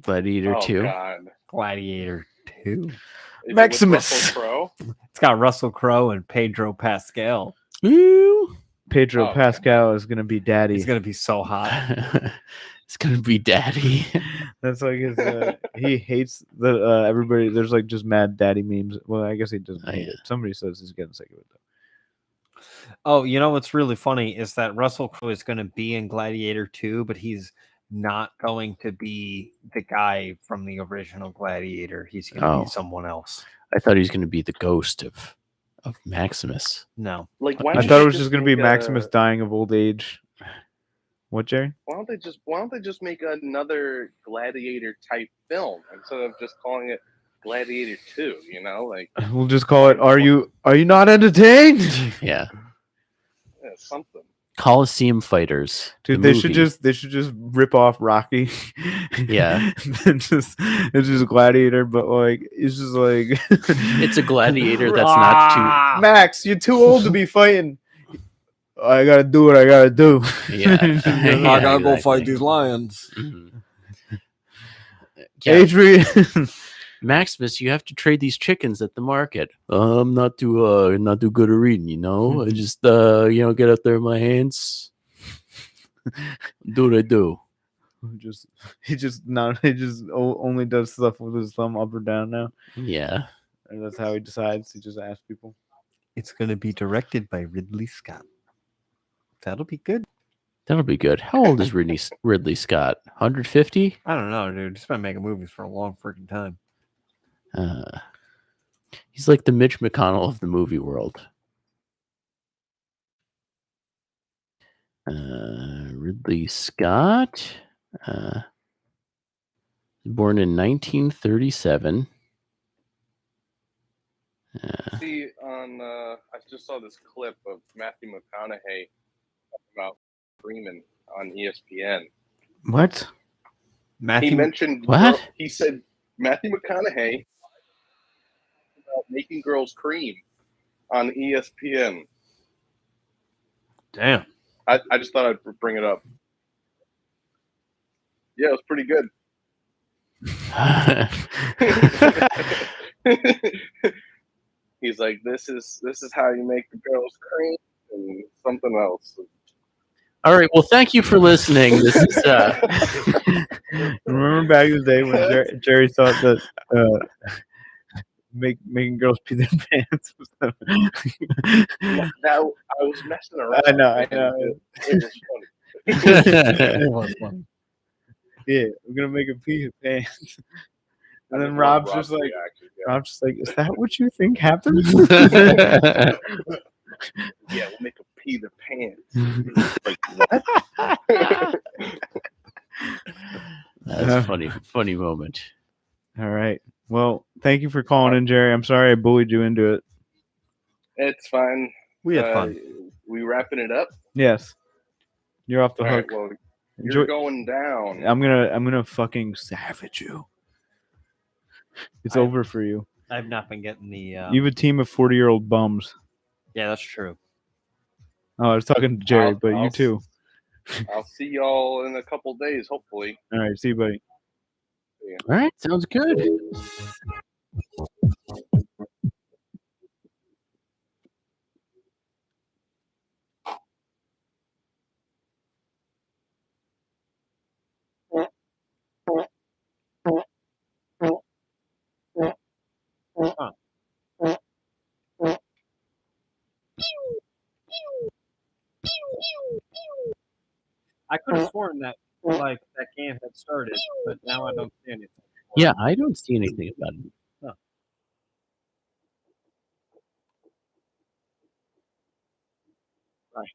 Gladiator Oh 2. God. Gladiator 2. Is it with Maximus. Russell Crowe? It's got Russell Crowe and Pedro Pascal. Ooh. Pedro Oh, okay. Pascal is gonna be daddy. He's gonna be so hot. It's gonna be daddy. That's like his. He hates the everybody. There's like just mad daddy memes. Well, I guess he doesn't Oh, hate yeah. it. Somebody says he's getting sick of it though. Oh, you know what's really funny is that Russell Crowe is going to be in Gladiator 2, but he's not going to be the guy from the original Gladiator. He's going to Oh. be someone else. I thought he was gonna be the ghost of Maximus. No. Like, why I don't thought they it was just gonna be make Maximus dying of old age. What, Jerry? Why don't they just make another Gladiator type film instead of just calling it Gladiator 2? You know, like We'll just call it. Are you not entertained? Yeah. something. Coliseum Fighters. Dude, the they should movie. just rip off Rocky. Yeah. it's just Gladiator, but like it's just like It's a gladiator that's not Max, you're too old to be fighting. I gotta do what I gotta do. too. Yeah. Yeah, I gotta go exactly. fight these lions. Mhm. Yeah. Adrian, Maximus, you have to trade these chickens at the market. I'm not too good at reading, you know. I just get out there in my hands, do what I do. he just only does stuff with his thumb up or down now. Yeah. And that's how he decides. He just asks people. It's going to be directed by Ridley Scott. That'll be good. That'll be good. How old is Ridley Scott? 150? I don't know, dude. He's been making movies for a long freaking time. He's like the Mitch McConnell of the movie world. Ridley Scott, born in 1937. See, I just saw this clip of Matthew McConaughey talking about Freeman on ESPN. What? He mentioned What? He said Matthew McConaughey about making girls cream on ESPN. Damn. I just thought I'd bring it up. Yeah, it was pretty good. He's like, this is how you make the girls cream and something else. All right. Well, thank you for listening. This is Remember back in the day when Jerry thought that making girls pee their pants. That I was messing around. I know. It was funny. It was funny. Yeah, we're gonna make him pee his pants. And I then just love Rob's just like, reaction, yeah. Rob's just like, is that what you think happens? Yeah, we'll make him pee their pants. Like what? That's funny moment. All right. Well, thank you for calling in, Jerry. I'm sorry I bullied you into it. It's fine. We had fun. We wrapping it up. Yes. You're off the All right, hook. well, Enjoy. you're going down. I'm gonna fucking savage you. It's over for you. I've not been getting the. You have a team of 40-year-old bums. Yeah, that's true. Oh, I was talking to Jerry, but you too. I'll see y'all in a couple days, hopefully. All right, see you, buddy. All right, sounds good. I could have sworn that like that game had started, but now I don't see anything. Yeah, I don't see anything about it. Right.